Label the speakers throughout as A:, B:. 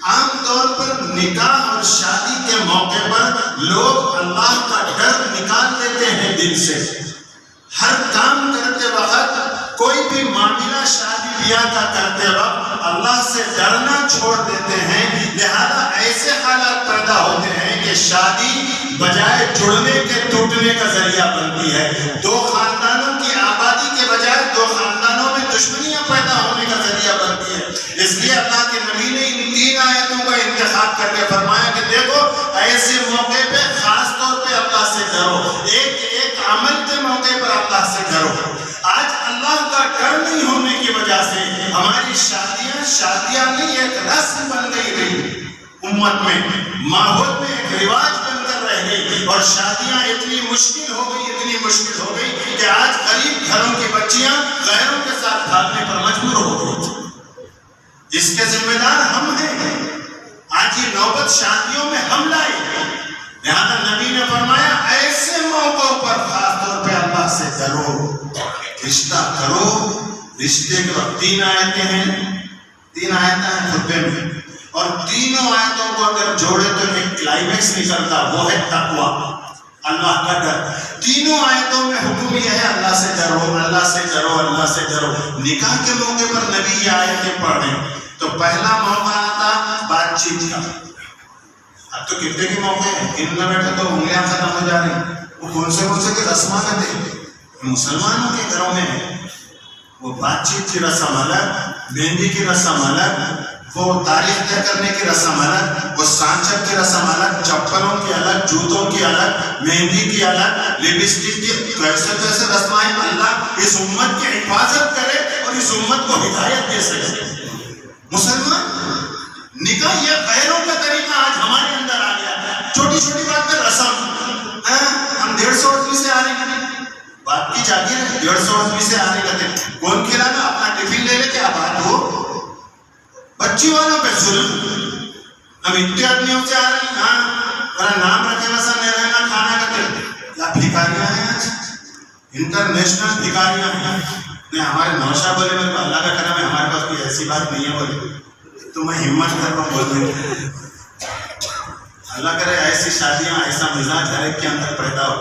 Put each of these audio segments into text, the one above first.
A: عام طور پر نکاح اور شادی کے موقع پر لوگ اللہ کا ڈر نکال دیتے ہیں دل سے. ہر کام کرتے وقت، کوئی بھی معاملہ شادی بیاہ کا کرتے وقت اللہ سے ڈرنا چھوڑ دیتے ہیں. لہذا ایسے حالات پیدا ہوتے ہیں کہ شادی بجائے جڑنے کے ٹوٹنے کا ذریعہ بنتی ہے. دو خاندانوں کی آبادی کے بجائے دو خاندانوں میں دشمنیاں پیدا ہونے کا ذریعہ بنتی ہے. اس لیے اللہ کے نبی نے ان 3 آیتوں کا انتخاب کر کے فرمایا کہ دیکھو ایسے موقع پہ خاص طور پہ اللہ سے ڈرو، ایک عمل کے موقع پر اللہ سے ڈرو. آج اللہ کا ڈر نہیں ہونے کی وجہ سے ہماری شادیاں نہیں ایک رسم بن گئی امت میں، ماحول میں ایک رواج بن کر رہ گئی، اور شادیاں اتنی مشکل ہو گئی کہ آج غریب گھروں کی بچیاں غیروں کے ساتھ بھاگنے پر مجبور ہو گئی. اس کے ذمہ دار ہم ہیں. آج یہ نوبت شادیوں میں ہم لائے. لہذا نبی نے فرمایا ایسے موقعوں پر خاص طور پہ اللہ سے ڈرو، رشتہ کرو. رشتے کے وقت 3 آیتیں ہیں خطبے میں، اور تینوں آیتوں کو اگر جوڑے تو ایک کلائمیکس نکلتا، وہ ہے تقویٰ، اللہ کا ڈر. تینوں آیتوں میں حکم یہ ہے اللہ سے ڈرو، اللہ سے ڈرو، اللہ سے ڈرو. نکاح کے موقع پر نبی یہ آیتیں پڑھ رہے ہیں تو پہلا موقع آتا بات چیت کا. اب تو کتنے کے موقع ہیں، ان میں بیٹھے تو انگلیاں ختم ہو جا رہی ہیں. وہ کون سے کے رسمات ہیں مسلمانوں کے گھروں میں ہے. وہ بات چیت کی رسم الگ، مہندی کی رسم الگ، وہ تاریخ طے کرنے کی رسم الگ، وہ سانچک کی رسم الگ، چپلوں کی الگ، جوتوں کی الگ، مہندی کی الگ، لپسٹک کی. کیسے رسمائیں. اللہ اس امت کی حفاظت کرے اور اس امت کو ہدایت دے سکے. مسلمان نکاح یہ غیروں کا طریقہ آج ہمارے اندر آ گیا. چھوٹی چھوٹی بات پہ رسم. ہم 150 آدمی سے آ رہے ہیں، بات کی جاگیر ہے. 150 آدمی سے آنے لگے، کون کھلانا؟ اپنا ٹفن لے لے کے بات ہو. بچی والوں پہ ظلم. ہم اتنے آدمیوں سے آ رہے ہیں، ذرا نام رکھے ویسا نہیں رہنا کھانا کا دل. کیا بھکاریاں ہیں آج، انٹرنیشنل بھکاریاں ہیں. نہیں ہمارے نوشا بولے میرے کو اللہ کا کرم ہے ہمارے پاس کوئی ایسی بات نہیں ہے بولے تو میں ہمت کر رہا ہوں بولنے کی. اللہ کرے ایسی شادیاں، ایسا مزاج ہر ایک کے اندر پیدا ہو.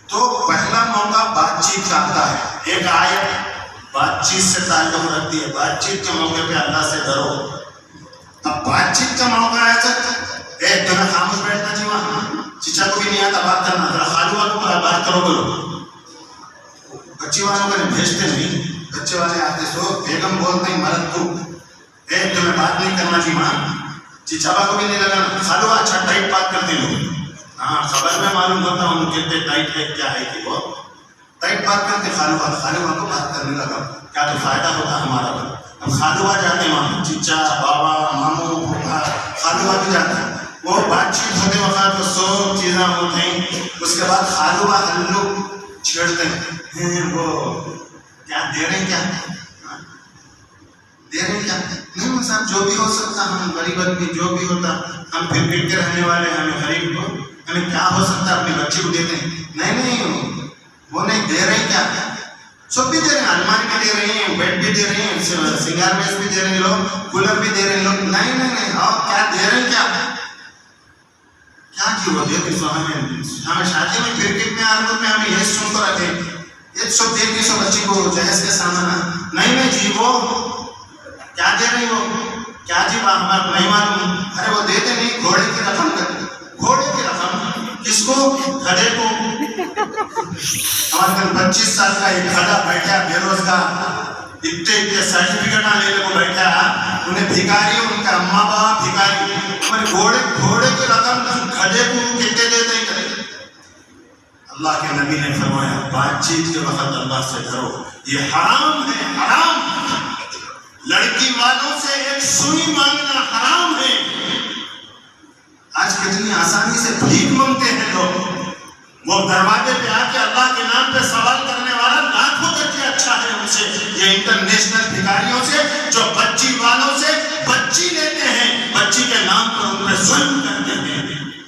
A: تو پہلا موقع بات چیت کا آتا ہے. ایک آیت بات چیت سے تعلق رکھتی ہے. بات چیت کے موقع پہ اللہ سے ڈرو. اب بات چیت کا موقع آیا تھا، تمہیں خاموش بیٹھنا جی وہاں، چچا کو بھی نہیں آتا بات کرنا، ذرا خالو والوں کو بات کرو بولو. بچی والوں کو بھیجتے نہیں، بچے والے آتے سو بیگم بولتے ہیں مرد کو، تمہیں بات نہیں کرنا جی ماں. چچا کو بھی نہیں لگانا. خالو اچھا ٹائٹ بات کرتے لوگ. ہاں خبر میں معلوم ہوتا ہوں کتنے ٹائٹ ہے، کیا ہے کہ وہ ٹائٹ بات کرتے. خالو کو بات کرنے لگا، کیا تو فائدہ ہوتا ہمارا. اب خالو جاتے ہیں وہاں، چچا بابا ماموں پھوپھا خالو بھی جاتے ہیں. وہ بات چیت ہوتے وقت تو 100 چیزیں ہوتے ہیں. اس کے بعد خالو ہلو چھیڑتے ہیں، وہ کیا دے رہے ہیں، کیا دے رہے ہیں، کیا نہیں صاحب جو بھی ہو سکتا. ہم غریب آدمی جو بھی ہوتا، ہم پھر پھر کے رہنے والے ہیں، ہمیں غریب کو ہمیں کیا ہو سکتا ہے. اپنے بچے کو دیتے ہیں، نہیں وہ نہیں دے رہے ہیں. کیا سب بھی دے رہے ہیں، الماری بھی دے رہے ہیں، بیڈ بھی دے رہے ہیں، سنگار میز بھی دے رہے ہیں لوگ، کولر بھی دے رہے ہیں لوگ. نہیں اور کیا دے رہے ہیں، کیا کی وہ دیتے سو ہمیں شادی میں کرکٹ میں آرمت میں ہمیں یہ سن کر رکھے یہ سب دے کے سو بچی کو جہیز کے سامان. نہیں جی وہ کیا دے رہی، وہ کیا جی ہمارا نہیں معلوم. ارے وہ دیتے نہیں، گھوڑے کی رقم کرتے. گھوڑے کی رقم کس کو؟ گدھے کو. ہمارے 25 سال کا ایک گدھا بیٹھا بے روزگار، اتنے سرٹیفکیٹ لے لے کو بیٹھا، انہیں بھکاری، ان کا اماں باپ بھکاری. ہمارے گھوڑے کی رقم گدھے کو کتنے دیتے ہیں کرے. اللہ کے نبی نے فرمایا بات چیت کے وقت اللہ سے ڈرو. یہ حرام ہے، حرام. لڑکی والوں سے ایک سوئی مانگنا حرام ہے. آج کتنی آسانی سے بھیک مانگتے ہیں لوگ. وہ دروازے پہ آ کے اللہ کے نام پہ سوال کرنے والا لاکھوں درجے اچھا ہے ان سے، یہ انٹرنیشنل بھکاریوں سے جو بچی والوں سے بچی لیتے ہیں، بچی کے نام پر ان پہ ظلم کرتے ہیں،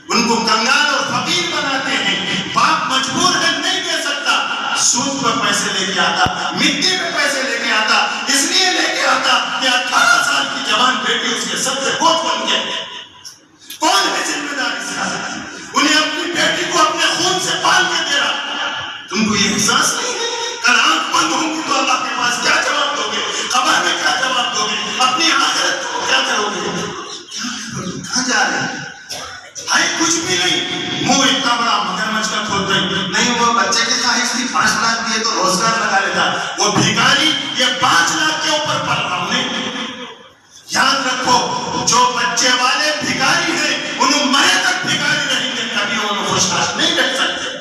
A: ان کو کنگال اور فقیر بناتے ہیں. باپ مجبور ہے، نہیں دے سکتا، سود پر پیسے لے کے آتا، مٹی پہ پیسے لے کے آتا، اس لیے لے کے آتا کہ 18 سال کی جوان بیٹی اس کے سب سے بوجھ بن کے کرو گے؟ کیا کرو گے؟ کہاں جا رہے ہیں؟ ہے کچھ بھی نہیں، منہ اتنا بڑا مگرمچھ کا کھول رہے نہیں، وہ بچے کی خواہش تھی 5 لاکھ دیے تو روزگار لگا لیتا، وہ بھیکاری یہ 5 لاکھ کے اوپر پل رہا ہوں۔ یاد رکھو جو بچے والے بھیکاری ہیں انہوں مرے تک بھیکاری رہیں گے، کبھی انہوں خوشحال نہیں رہ سکتے۔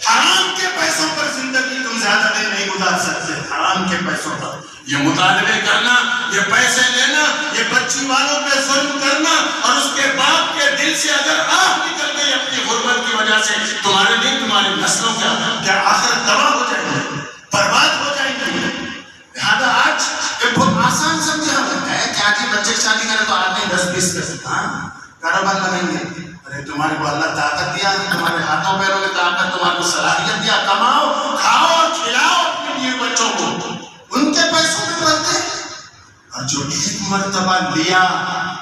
A: حرام کے پیسوں پر زندگی تم زیادہ دن نہیں گزار سکتے، حرام کے پیسوں پر یہ مطالبے کرنا، یہ پیسے لینا، یہ بچی والوں پہ ظلم کرنا، اور اس کے باپ کے دل سے اگر آہ نکل گئی اپنی غربت کی وجہ سے، تمہارے لیے تمہاری نسلوں کیا آخرت تباہ ہو جائیں گے، برباد ہو جائیں گے۔ لہٰذا آج ایک بہت آسان سمجھا ہے کہ آج بچے کی شادی کرے تو آدمی 10-20 کاروبار لگیں گے۔ ارے تمہارے کو اللہ طاقت دیا، تمہارے ہاتھوں پیروں میں طاقت، تمہارے کو صلاحیت دیا، کماؤ، کھاؤ اور کھلاؤ اپنے بیوی بچوں کو، ان کے پیسوں میں پڑھتے۔ اور جو ایک مرتبہ لیا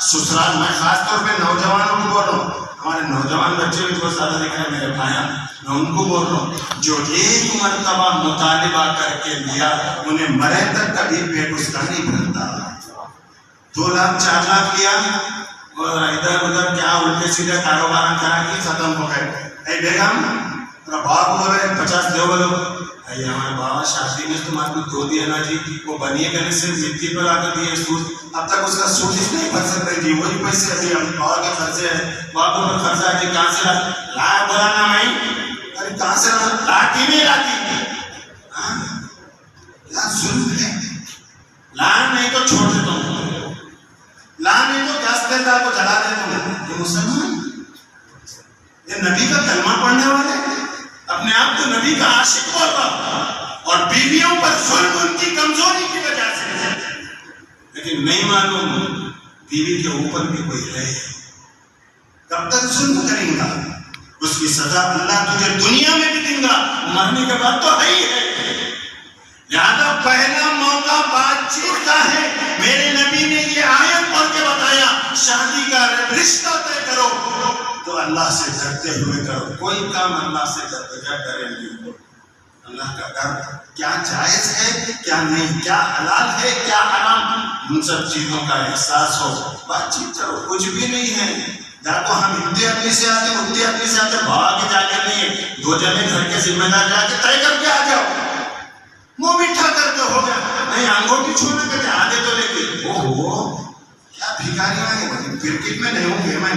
A: سسرال، میں خاص طور پہ نوجوانوں کو بول رہا ہوں، ہمارے نوجوان بچے بھی بہت زیادہ دکھ رہے ہیں میرے بھائیاں، میں ان کو بول رہا ہوں جو ایک مرتبہ مطالبہ کر کے لیا انہیں مرے تک کبھی پیٹ اس کا نہیں بھرتا۔ 2 لاکھ 4 لاکھ لیا اور ادھر ادھر کیا الٹے سیدھے کاروبار کرا کے ختم ہو گئے۔ اے بیگم میرا باپ بول رہے 50 دو بولو، اے ہمارے بابا شادی میں تمہارے کو 2 دیا نا جی، وہ بنیے کرنے سے مٹی پر آ کر دیے سود، اب تک اس کا سود اس نہیں بھر سکتے جی، وہی پیسے ابھی ہم بابا کے خرچے ہیں، بابا پر خرچہ ہے جی، کہاں سے لا بولا نا میں، ارے کہاں سے لاتی نہیں لاتی، کیا ظلم ہے، لا نہیں تو چھوڑ دیتا ہوں، لا نہیں تو گیس دیتا کو جلا دیتا ہوں۔ یہ مسلمان، یہ نبی کا کلمہ پڑھنے والے اپنے آپ کو نبی کا عاشق بول رہا، اور بیویوں پر ظلم ان کی کمزوری کی وجہ سے، لیکن نہیں معلوم بیوی کے اوپر بھی کوئی ہے، کب تک ظلم کریں گا، اس کی سزا اللہ تجھے دنیا میں بھی دیں گا، مرنے کے بعد تو ہے ہی ہے۔ لہذا پہلا موقع بات چیت کا ہے، میرے نبی نے یہ آیت پڑھ کے بتایا شادی کا رشتہ طے کرو تو اللہ سے ڈرتے ہوئے کرو، کوئی کام اللہ سے ڈرے نہیں، اللہ کا ڈر کیا جائز ہے کیا نہیں، کیا حلال ہے کیا حرام، ان سب چیزوں کا احساس ہو، بات چیت کرو، کچھ بھی نہیں ہے۔ دیکھو ہم اتنے آدمی سے آتے اتنے آدمی سے آتے، بھاگ کے جا کے نہیں، 2 جنے گھر کے ذمہ دار جا کے طے کر کے آ جاؤ، منہ میٹھا کر کے ہو گیا، نہیں انگوٹھی چھوڑنے کے آدھے تو لے کے کیا بھیکاری آئے، کرکٹ میں نہیں ہوں گے، میں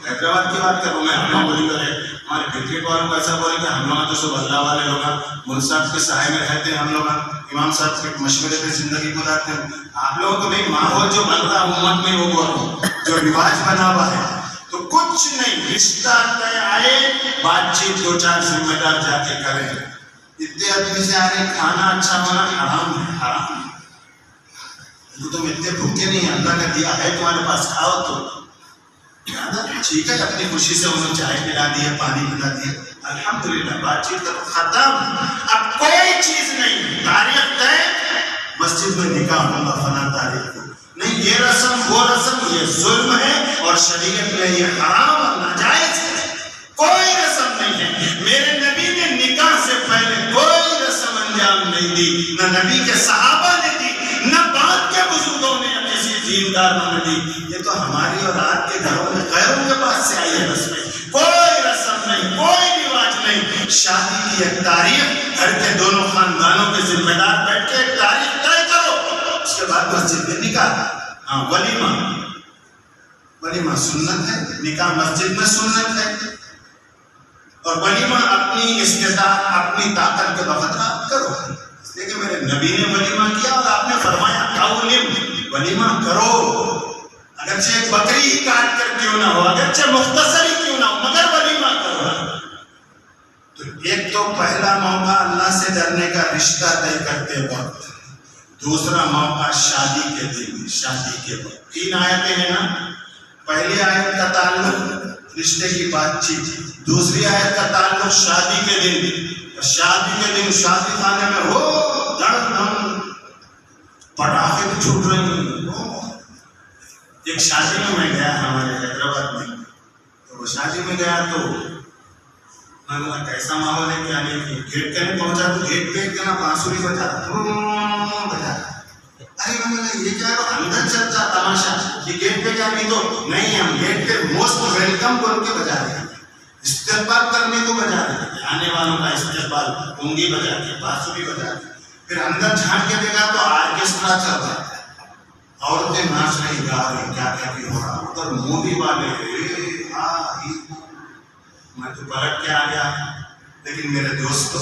A: حیدرآباد کی بات کروں، میں ہم لوگ بولی کرے ہمارے کرکٹ والوں کو ایسا بولے کہ ہم لوگ تو سب اللہ والے لوگ ہیں، مول صاحب کے سائے میں رہتے ہیں ہم لوگ، امام صاحب کے مشورے پہ زندگی گزارتے ہیں، آپ لوگوں کو نہیں ماحول جو بن رہا امت میں وہ بول رہا ہوں، جو رواج بنا ہوا ہے تو کچھ نہیں، رشتہ طے آئے بات چیت 2-4 ذمہ دار جا کے کریں، اتنے آدمی سے آ رہے کھانا اچھا ہونا حرام ہے، حرام ہے، تم اتنے بھوکے نہیں ہیں، اللہ کا دیا ہے تمہارے پاس کھاؤ تو ٹھیک ہے، اپنی خوشی سے انہوں چائے پلا دیا پانی پلا دیا، الحمدللہ بات چیت کرو، ختم، اب کوئی چیز نہیں، تاریخ طے، مسجد میں نکاح ہوگا فلاں تاریخ کو، نہیں یہ رسم وہ رسم، یہ ظلم ہے اور شریعت میں یہ حرام اور ناجائز ہے، کوئی رسم نہیں ہے۔ میرے نبی نے نکاح سے پہلے کوئی رسم انجام نہیں دی، نہ نبی کے صحابہ نے دی، نہ بعد کے بزرگوں نے یا کسی دینداروں نے دی، یہ تو ہماری اور آپ کے گھروں میں غیروں کے پاس سے آئی ہے رسمیں، کوئی رسم نہیں، کوئی رواج نہیں، شادی کی ایک تاریخ، گھر کے دونوں خاندانوں کے ذمہ دار بیٹھ کے ایک تاریخ طے کرو، اس کے بعد مسجد میں نکاح، ہاں ولیمہ، ولیمہ سنت ہے، نکاح مسجد میں سنت ہے، اور ولیمہ اپنی استطاعت اپنی طاقت کے بقدر کرو، لیکن میرے نبی نے ولیمہ کیا اور آپ نے فرمایا ولیمہ کرو، اگرچہ ایک بکری ہی کاٹ کر کیوں نہ ہو، اگرچہ مختصر ہی کیوں نہ ہو، مگر ولیمہ کرو۔ تو ایک تو پہلا موقع اللہ سے ڈرنے کا رشتہ طے کرتے وقت، دوسرا موقع شادی کے دن، شادی کے وقت، 3 آیتیں ہیں نا، پہلی آیت کا تعلق رشتے کی بات چیت، دوسری آیت کا تعلق شادی کے دن، شادی کے دن شادی خانے میں ہو دھڑ دھم پٹاخے بھی چھوٹ رہے ہیں۔ ایک شادی میں گیا ہمارے حیدرآباد میں، تو وہ شادی میں گیا تو میں بولا کیسا ماحول ہے کیا نہیں، گیٹ کہیں پہنچا تو گیٹ پہ ایک جنا بانسری بجا ارے میں بولا یہ کیا ہے، اندر چلتا تماشا، یہ گیٹ ابھی تو نہیں، ہم گیٹ پہ موسٹ ویلکم بول کے بجا رہے ہیں، استقبال کرنے کو بجا رہے ہیں، آنے والوں کا استقبال کنگی بجا کے، بانسری بجا کے، پھر اندر جھانک کے دیکھا تو آرکیسٹرا چل رہا ہے، عورتیں ناچ رہی، گا رہی، کیا کیا بھی ہو رہا، ادھر مووی والے میں تو پلٹ کے آ گیا۔ لیکن میرے دوستو،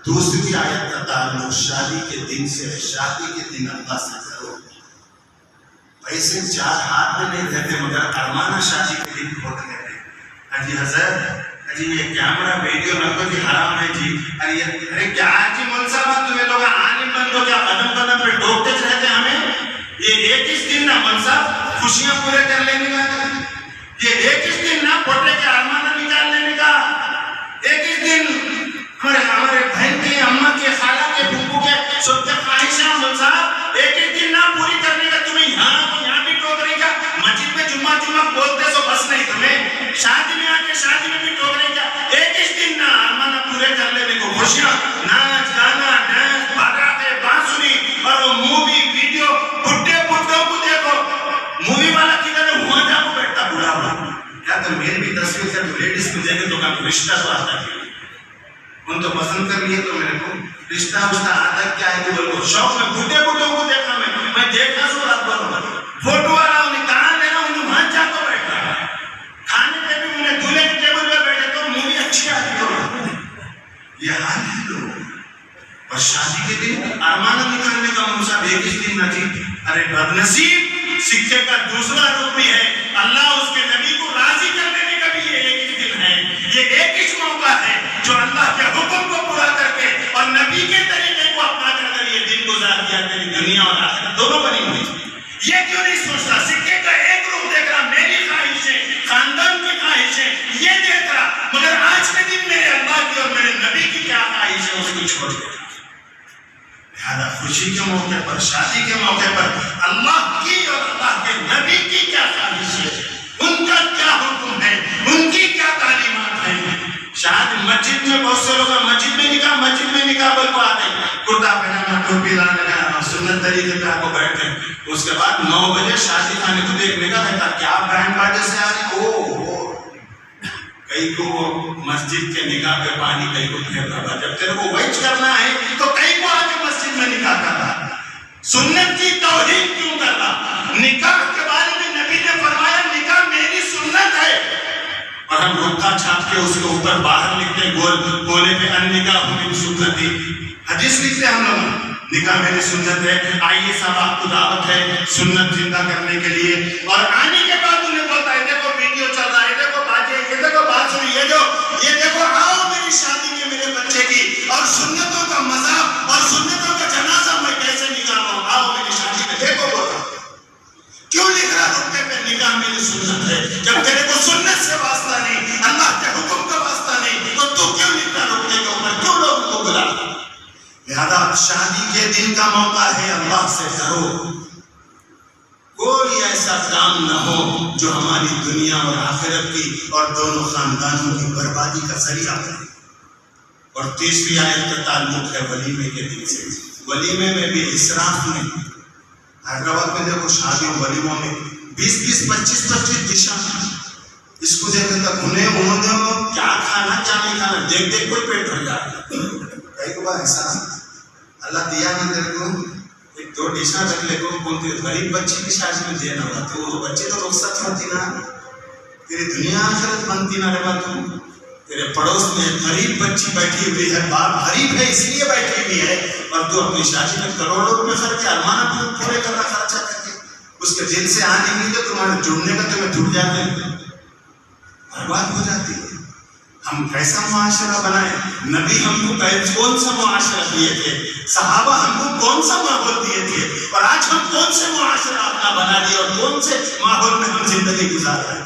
A: دوسری آیت کا تعلق شادی کے دن سے ہے، شادی کے دن اللہ سے کرو، پیسے چار ہاتھ میں نہیں رہتے مگر ارمانہ شادی کے دن بہت رہتے ہیں۔ حجی حضرت، جی یہ کیمرہ ویڈیو نہ جی حرام ہے جی، ارے کیا جی مولوی صاحب تمہیں لوگ عالم بن دو کیا، قدم قدم پہ ٹوکتے رہتے ہمیں؟ یہ ایک اس دن نہ مولوی صاحب خوشیاں پورے کر لینے کا، یہ ایک اس دن نہ پوٹے کے ارمانہ نکال لینے کا، ایک اس دن ہمارے بہن کے، اماں کے، خالہ کے، پھپھو کے سب کے خواہشاں مولوی صاحب ایک ایک دن نہ پوری کرنے کا، تمہیں یہاں بھی ٹوک رہی کا، مسجد میں جمعہ بولتے سو بس نہیں، تمہیں شادی میں آ کے شادی میں بھی ٹوک رہی کا، ایک اس دن نہ ارمانہ پورے کر لینے کو، خوشیاں، ناچ گانا، ڈانس، بھاگاتے، بانسری اور وہ مووی ویڈیو، بڈھے بڈھوں کو دیکھو، مووی والا کدھر ہے، وہاں جا کو بیٹھتا بوڑھا ہوا، کیا تو میری بھی تصویر سے لیڈیز کو دیکھے تو کام رشتہ تو آتا ہے، ان تو پسند کر لیے تو میرے کو رشتہ آتا کیا ہے، تو شوق میں بڈھے بڈھوں کو دیکھا، میں دیکھا سو رات بھر فوٹو والا انہیں کہاں لینا، انہیں وہاں جا کو بیٹھا، کھانے پہ بھی انہیں دولہے کی ٹیبل پہ بیٹھے تو مووی اچھی آتی ہو، یہ حال ہے لوگ۔ اور شادی کے دن ارمانہ نکالنے کا منصب ایک ہی دن نہ جی، ارے بدنصیب، سکے کا دوسرا روپ بھی ہے، اللہ اس کے نبی کو راضی کر دینے کا بھی یہ ایک ہی دن ہے، یہ ایک ہی موقع ہے جو اللہ کے حکم کو پورا کر کے اور نبی کے طریقے کو اپنا کر یہ دن گزار دیا، تیری دنیا اور آخرت دونوں بنی ہوئی۔ یہ کیوں نہیں سوچتا سکے کا ایک روپ دیکھ رہا، میری خواہشیں، خاندان کی خواہشیں یہ دیکھ رہا، مگر آج کے دن میرے اللہ کی اور میرے نبی کی کیا خواہش ہے اس کو چھوڑ دے۔ لہذا خوشی کے موقع پر، شادی کے موقع پر اللہ کی اور اللہ کے نبی کی کیا خواہش ہے، ان کا کیا حکم ہے، ان کی کیا تعلیمات ہیں۔ شاید مسجد میں بہت سے لوگ مسجد میں نکاح بل کو آتے ہیں، کرتا پہنانا، ٹوپی لانا، سنت طریقے پہ آپ کو بیٹھ کر، اس کے بعد 9 بجے شادی خانے کو دیکھنے کا رہتا، کیا بینڈ باجے سے آ رہے او کئی کو مسجد کے نکاح پہ پانی، کئی کو پھر رہا، جب تیرے کو ویچ کرنا ہے تو کئی کو آ کے مسجد میں نکاح کرنا، سنت کی توہین کیوں کرنا؟ نکاح کے بارے میں نبی نے فرمایا نکاح میری سنت ہے، اور ہم رکھا چھاپ کے اس کے اوپر باہر لکھتے گولے پہ النکاح میری سنت ہے، حدیث لکھتے ہم لوگ نکاح میری سنت ہے۔ آئیے صاحب آپ کو دعوت ہے سنت زندہ کرنے کے لیے، اور آنے کے بعد انہیں بولتا ہے دیکھو ویڈیو چل رہا ہے، دیکھو باجے، یہ دیکھو بانسری، یہ دیکھو آؤ میری شادی میں میرے بچے کی، اور سنتوں کا مذہب اور سنتوں کا جنازہ میں کیسے نکالوں، آؤ میری شادی میں دیکھو بولتا کیوں لکھ رہا رکھتے پہ نکاح میری سنت ہے، جب تیرے کو سنت سے واسطہ نہیں، اللہ کے حکم کا واسطہ نہیں، تو کیوں لکھ رہا رکھتے کے اوپر، کیوں لوگوں کو بلا؟ لہذا شادی کے دن کا موقع ہے، اللہ سے کرو، کوئی ایسا کام نہ ہو جو ہماری دنیا اور آخرت کی اور دونوں خاندانوں کی بربادی کا ذریعہ بنے۔ اور تیسری آیت کا تعلق ہے ولیمے کے دن سے۔ ولیمے میں بھی اسراف نہیں، حیدرآباد میں دیکھو شادیوں ولیموں میں 20-20 25-25 ڈشاں، اس کو دیکھ کر انہوں نے کیا کھانا کیا نہیں کھانا دیکھ دیکھ کوئی پیٹ بھر جاتا ہے۔ کئی کو بار ایسا اللہ دیا نا تیرے کو 1-2 ڈشاں رکھ لے کو، کون غریب بچی کی شادی میں دینا ہوا تو وہ بچے تو رخصت ہوتی نا، تیری دنیا آخرت بنتی نہ رہا، تو تیرے پڑوس میں غریب بچی بیٹھی ہوئی ہے، باپ غریب ہے اس لیے بیٹھی ہوئی ہے، اور تو اپنی شادی میں کروڑوں روپے خرچ کے ارمانہ پورے کرنا خرچہ کر کے اس کے دل سے آنے کے لیے تمہارے جڑنے کا تمہیں ٹوٹ جاتے ہیں، برباد ہو جاتی ہے۔ ہم کیسا معاشرہ بنائیں؟ نبی ہم کو کون سا معاشرہ دیے تھے، صحابہ ہم کو کون سا ماحول دیے تھے، اور آج ہم کون سے معاشرہ اپنا بنا لیے اور کون سے ماحول میں ہم زندگی گزار رہے ہیں۔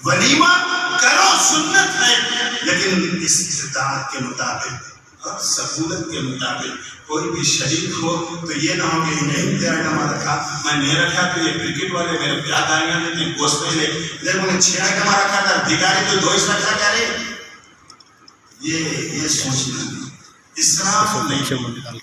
A: ولیمہ کرو سنت ہے، لیکن استطاعت کے مطابق اور سہولت کے مطابق۔ کوئی بھی شریک ہو تو یہ نہ ہو کہ نہیں تیرا آئٹم رکھا میں نہیں رکھا، تو یہ کرکٹ والے میرے پیاد آئیں گے گوشت نہیں لے، لیکن انہیں 6 آئٹم رکھا تھا، بھکاری تو 2 رکھا کیا رہے، یہ سوچنا نہیں، اسراف نہیں۔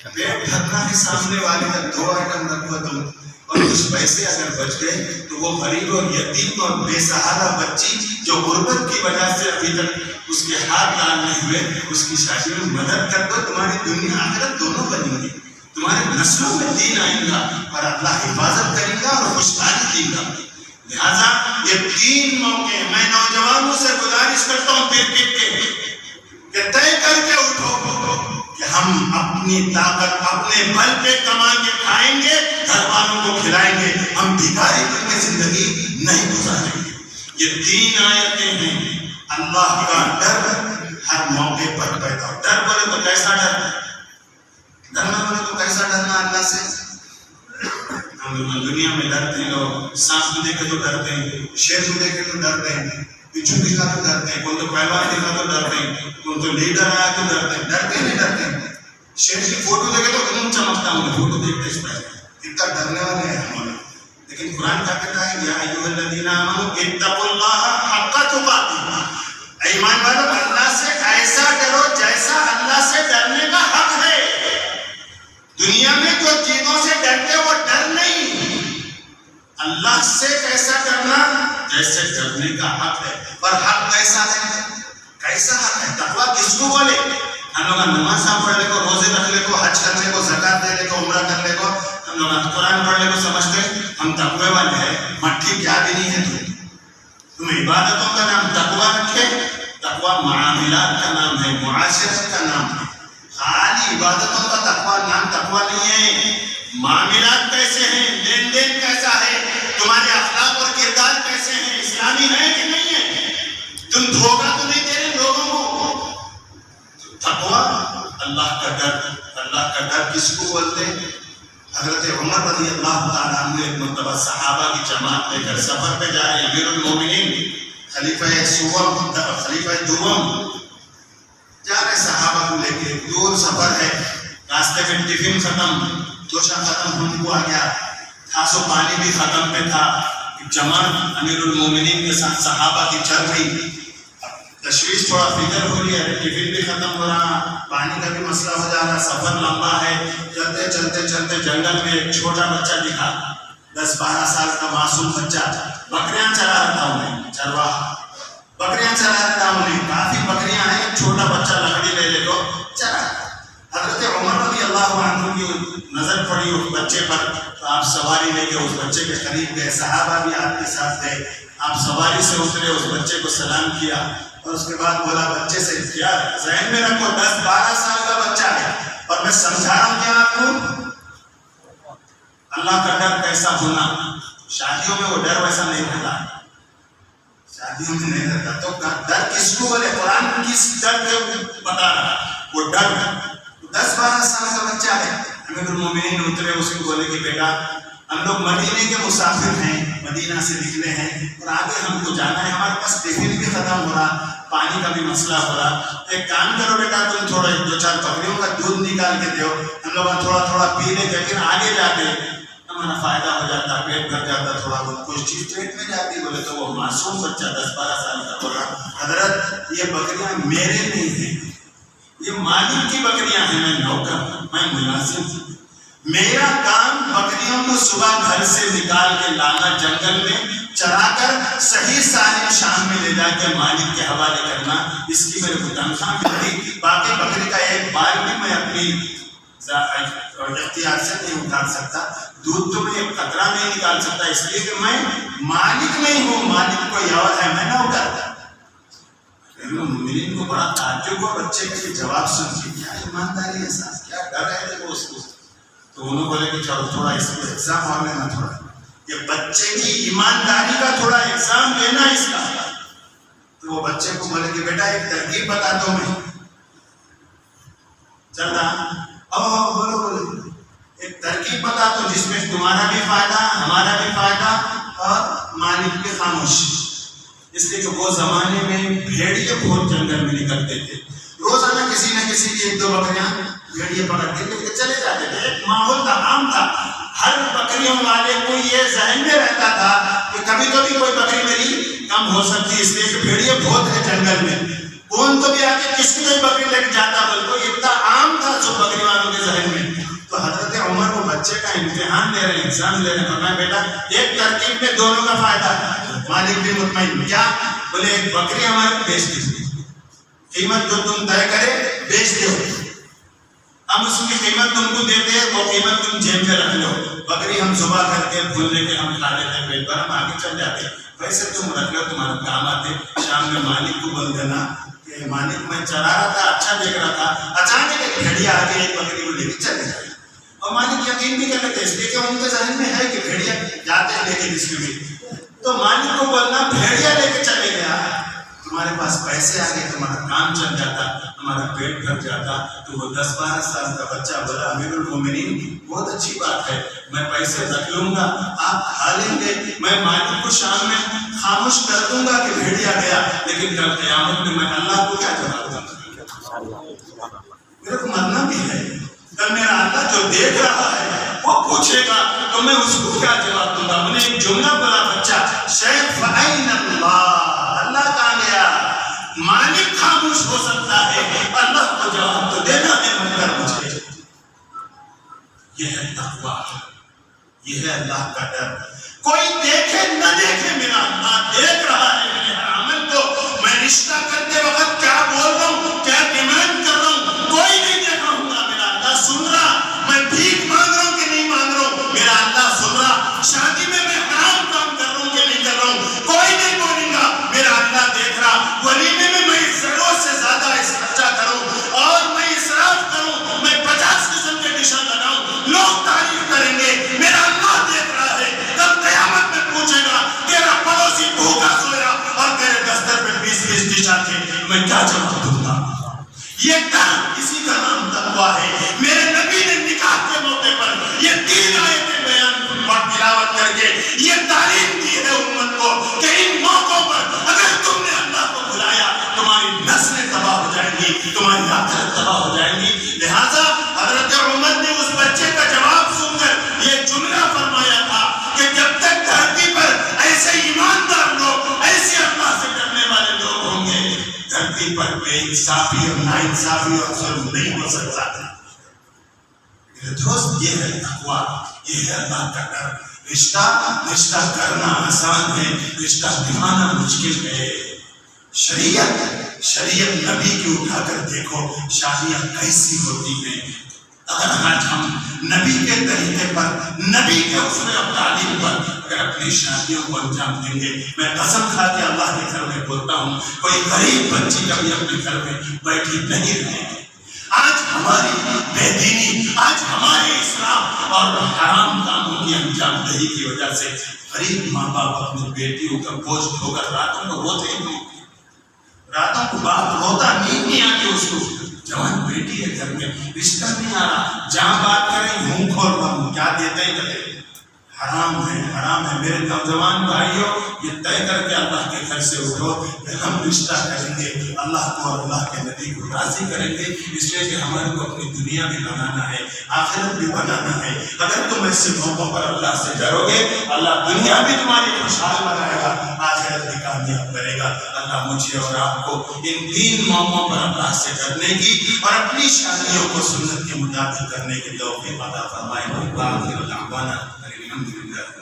A: پیٹ بھرنا ہے سامنے والے کا 2 آئٹم رکھو، تم اور کچھ پیسے اگر بچ گئے تو وہ غریب اور یتیم اور بے سہارا بچی جو غربت کی وجہ سے ابھی تک اس کے ہاتھ لال نہیں ہوئے، اس کی شادی میں مدد کر دو، تمہاری دنیا آخرت دونوں بنیں گی، تمہارے نسلوں میں دین آئے گا اور اللہ حفاظت کرے گا اور خوشحالی دے گا۔ لہٰذا یہ 3 موقع میں نوجوانوں سے گزارش کرتا ہوں پھر کہ طے کر کے اٹھو کہ ہم اپنی طاقت اپنے بل پہ کما کے کھائیں گے، گھر والوں کو کھلائیں گے، ہم بھکاری بن کے زندگی نہیں گزاریں گے۔ یہ 3 آیتیں ہیں اللہ کا ڈر ہر موقع پر پیدا ہو۔ ڈر بولے تو کیسا ڈر؟ ڈرنا بولے تو کیسا ڈرنا اللہ سے؟ ہم دنیا میں ڈرتے ہیں، لوگ سانپ کو دیکھے تو ڈرتے ہیں، شیر کو دیکھے تو ڈرتے ہیں، بچھو دکھا تو ڈرتے ہیں، کون تو پہلوان دکھا تو ڈرتے ہیں، کون تو لیڈر آیا تو ڈرتے ہیں، ڈرتے نہیں ڈرتے ہیں۔ شیر کی فوٹو دیکھے تو خون چمکتا ہوں، فوٹو دیکھتے اس پر اتنا ڈرنے والے ہیں ہمارے۔ لیکن قرآن کا کہتا ہے یا ایھا الذین آمنوا اتقوا اللہ حق تقاتہ، ایمان والو اللہ سے ایسا ڈرو جیسا اللہ سے ڈرنے کا حق ہے۔ دنیا میں جو چیزوں سے ڈرتے وہ ڈر نہیں، اللہ سے کیسا ڈرنا جیسے ڈرنے کا حق ہے۔ پر حق کیسا ہے؟ کیسا حق ہے؟ تقویٰ کس کو بولے؟ ہم لوگ نماز پڑھنے کو، روزے رکھنے کو، حج کرنے کو، زکات دینے کو، عمرہ کرنے کو، ہم لوگ قرآن پڑھنے کو سمجھتے ہم تقوی والے ہیں۔ مٹھی کیا بھی نہیں ہے تم عبادتوں کا نام تقویٰ رکھے؟ تقویٰ معاملات کا نام ہے، معاشرت کا نام ہے۔ خالی عبادتوں کا تقویٰ نام تقویٰ نہیں ہے۔ معاملات کیسے ہیں، لین دین کیسا ہے، تمہارے اخلاق اور کردار کیسے ہیں، اسلامی ہے کہ نہیں ہے؟ تم دھوکہ تو نہیں دے رہے لوگوں کو؟ تقویٰ اللہ کا ڈر۔ اللہ کا ڈر کس کو بولتے ہیں؟ حضرت عمر رضی اللہ تعالیٰ عنہ ایک مرتبہ صحابہ کی جماعت لے کر سفر پہ جا رہے ہیں، امیر المومنین خلیفہ دوم جا رہے صحابہ کو لے کے، دور سفر ہے، راستے میں ٹفن ختم، توشہ ختم ہونے کو آ گیا، گھاس و پانی بھی ختم پہ تھا، جماعت امیر المومنین کے ساتھ صحابہ کی چل رہی، تشویش تھوڑا فکر ہو رہی ہے، ٹفن بھی ختم ہو رہا، پانی کا بھی مسئلہ ہو جا رہا، سفر لمبا ہے، چلتے چلتے چلتے جنگل میں ایک چھوٹا بچہ دکھا، 10-12 سال کا معصوم بچہ، بکریاں چلا رہا تھا انہیں، چرواہا بکریاں چلا رہا تھا انہیں، کافی بکریاں ہیں، ایک چھوٹا بچہ لکڑی لے لے کو چلا۔ حضرت عمر رضی اللہ عنہ کی نظر پڑی اس بچے پر، تو آپ سواری لے کے اس بچے کے قریب گئے، صحابہ بھی آپ کے ساتھ گئے، آپ سواری سے اترے، اس بچے کو سلام کیا اور اس کے بعد بولا بچے سے کیا ذہن میں رکھو 10-12 سال کا بچہ ہے اور میں سمجھا رہا ہوں کیا آپ کو اللہ کا ڈر کیسا ہونا۔ شادیوں میں وہ ڈر ویسا نہیں رہتا، شادیوں میں نہیں رہتا۔ تو ڈر کس کو بولے؟ قرآن کس ڈر کو بتا رہا؟ وہ ڈر 10-12 سال کا بچہ ہے۔ امیر المومنین اترے، اس کو بولے کہ بیٹا ہم لوگ مدینے کے مسافر ہیں، مدینہ سے نکلے ہیں اور آگے ہم کو جانا ہے، ہمارے پاس ٹفن بھی ختم ہو رہا، پانی کا بھی مسئلہ ہو رہا، ایک کام کرو بیٹا تم تھوڑا 2-4 بکریوں کا دودھ نکال کے دو، ہم لوگ تھوڑا تھوڑا پی لیں گے، پھر آگے جاتے ہمارا فائدہ ہو جاتا، پیٹ بھر جاتا، تھوڑا بہت کچھ چیز پیٹ میں جاتی۔ بولے تو وہ معصوم بچہ 10-12 سال کا بولا حضرت یہ بکریاں میرے نہیں ہیں، یہ مالک کی بکریاں ہیں، میں نوکر ہوں، میں ملازم ہوں، میرا کام بکریوں کو صبح گھر سے نکال کے لانا، جنگل میں چرا کر صحیح سالم شام میں لے جا کے مالک کے حوالے کرنا، اس کی میرے کو تنخواہ ملتی۔ باقی بکری کا ایک بال بھی میں اپنی اختیار سے نہیں اٹھا سکتا، دودھ تو میں ایک قطرہ نہیں نکال سکتا، اس لیے کہ میں مالک نہیں ہوں، مالک کوئی اور ہے، میں نوکر۔ مومنین کو بڑا تعجب ہوا بچے کا یہ جواب سن کے، کیا ایمانداری احساس، کیا ڈر ہے وہ اس کو۔ تو انہوں بولے کہ چلو تھوڑا اس کو ایگزام اور لینا، تھوڑا یہ بچے کی ایمانداری کا تھوڑا ایگزام لینا اس کا۔ تو وہ بچے کو بولے کہ بیٹا ایک ترکیب بتا دو، میں چل رہا بولو بولو ایک ترکیب بتا دو جس میں تمہارا بھی فائدہ، ہمارا بھی فائدہ اور مالک بھی خاموش۔ اس لیے کہ وہ زمانے میں بھیڑیے بہت جنگل میں نکلتے تھے، روزانہ کسی نہ کسی کی 1-2 بکریاں بھیڑیے پکڑ کے لے کے چلے جاتے تھے، ایک ماحول تھا، عام تھا، ہر بکریوں والے کو یہ ذہن میں رہتا تھا کہ کبھی کبھی کوئی بکری میری کم ہو سکتی، اس لیے کہ بھیڑیے بہت ہے جنگل میں، کون تو بھی آ کے کس کی کوئی بکری لے کے جاتا، بلکہ اتنا عام تھا جو بکری والوں کے ذہن میں۔ تو حضرت عمر وہ بچے کا امتحان لے رہے ہیں، ایگزام لے رہے ہیں، فرمایا بیٹا ایک ترکیب میں دونوں کا فائدہ ہے۔ مالک بھی مطمئن، کیا؟ بولے ایک بکری ہمارے کو بیچ دیجیے، قیمت جو تم طے کرے بیچ دو، ہم اس کی قیمت تم کو دیتے ہیں، وہ قیمت تم جیب میں رکھ لو، بکری ہم صبح کر کے بھول لے کے ہم کھا لیتے ہیں، پیٹ بھر ہم آگے چل جاتے ہیں، ویسے تم رکھ لو، تمہارا کام آتے۔ شام میں مالک کو بول دینا کہ مالک میں چلا رہا تھا، اچھا دیکھ رہا تھا، اچانک ایک بھیڑیا آ کے ایک بکری کو لے کے چلے جائے، اور مالک یقین بھی کر لیتے اس لیے کہ ان کے ذہن میں ہے کہ بھیڑیا جاتے ہیں لیکن اس میں تو مالک کو بولنا بھیڑیا لے کے چلے گیا، تمہارے پاس پیسے آ گئے، تمہارا کام چل جاتا، ہمارا پیٹ بھر جاتا۔ تو وہ 10-12 سال کا بچہ بولا امیر المومنین بہت اچھی بات ہے، میں پیسے رکھ لوں گا، آپ کھا لیں گے، میں مالک کو شام میں خاموش کر دوں گا کہ بھیڑیا گیا، لیکن کل قیامت میں اللہ کو کیا جواب دوں گا؟ میرے کو مرنا بھی ہے، کل میرا اللہ جو دیکھ رہا ہے وہ پوچھے گا تو میں اس کو کیا جواب دوں گا؟ انہیں ایک جملہ بولا بچہ، شیخ فَأَيْنَ اللَّهِ، اللہ کہاں گیا؟ مالک خاموش ہو سکتا ہے، اللہ کو جواب تو دینا ہے مگر مجھے۔ یہ ہے تقویٰ، یہ ہے اللہ کا ڈر۔ کوئی دیکھے نہ دیکھے میرا اللہ دیکھ رہا ہے میرے ہر عمل کو، میں رشتہ کرتے وقت کیا بول رہا ہوں، کیا ڈیمانڈ کر رہا ہوں، کوئی نہیں دیکھ رہا ہوں گا، میرا اللہ سن رہا، میں بھیک مانگ رہا ہوں کہ نہیں مانگ رہا ہوں، میرا اللہ سن رہا، شادی میں میں حرام کام کر رہا ہوں کہ نہیں کر رہا ہوں، کوئی نہیں بولے گا، میرا اللہ دیکھ رہا، ولیمے میں میں ضرورت سے زیادہ اس خرچہ کروں اور میں اسراف کروں، میں 50 قسم کے ڈشاں بناؤں، لوگ تعریف کریں گے، میرا اللہ دیکھ رہا ہے، کل قیامت میں پوچھے گا تیرا پڑوسی بھوکا سویا اور تیرے دستر پہ 20 ڈشاں تھے، میں کیا جواب دوں گا؟ یہ ڈر، اسی کا نام تقویٰ ہے۔ میرے نبی نے نکاح کے موقع پر یہ 3 آیتیں بیان اور تلاوت کر کے یہ تعلیم دی ہے امت کو کہ ان موقعوں پر اگر تم نے اللہ کو بلایا تمہاری نسلیں تباہ ہو جائیں گی، تمہاری آخرت تباہ ہو جائیں گی۔ لہٰذا حضرت عمر نے اس بچے کا جواب سن کر یہ جملہ فرمایا تھا کہ جب تک دھرتی پر ایسے ایماندار لوگ، ایسے اللہ سے ڈرنے والے لوگ ہوں گے، دھرتی پر بے انصافی اور ناانصافی اور ظلم نہیں ہو سکتا۔ میرے دوست، یہ ہے تقویٰ، یہ ہے اللہ کا ڈر۔ رشتہ کرنا آسان ہے، رشتہ نبھانا مشکل ہے۔ شریعت نبی کی اٹھا کر دیکھو، شادیاں کیسی ہوتی ہیں۔ اگر آج ہم نبی کے طریقے پر، نبی کے اصول اور تعلیم پر اگر اپنی شادیوں کو انجام دیں گے، میں قسم کھا کے اللہ کے گھر میں بولتا ہوں، کوئی غریب بچی کبھی اپنے گھر میں بیٹھی نہیں رہے گی۔ آج ہماری بے دینی، آج ہمارے اسلام اور حرام کاموں کی انجام دہی کی وجہ سے غریب ماں باپ اپنی بیٹیوں کا بوجھ ڈھو کر راتوں کو روتے ہی نہیں، راتوں کو باپ روتا، نیند نہیں آتی اس کو، جوان بیٹی ہے گھر میں، رشتہ نہیں آ رہا، جہاں بات کریں منہ کھول رہا ہوں، کیا دیتے ہی کرے، حرام ہے، حرام ہے۔ میرے نوجوان بھائیوں، یہ طے کر کے اللہ کے گھر سے اٹھو کہ ہم رشتہ کریں گے، اللہ کو اور اللہ کے نبی کو راضی کریں گے، اس لیے کہ ہمارے کو اپنی دنیا بھی بنانا ہے، آخرت بھی بنانا ہے۔ اگر تم ایسے موقعوں پر اللہ سے ڈرو گے، اللہ دنیا بھی تمہاری خوشحال بنائے گا، آخرت بھی کامیاب کرے گا۔ اللہ مجھے اور آپ کو ان 3 موقعوں پر اللہ سے ڈرنے کی اور اپنی شادیوں کو سنت کے مطابق کرنے کی توفیق عطا فرمائے۔ الحمد للہ۔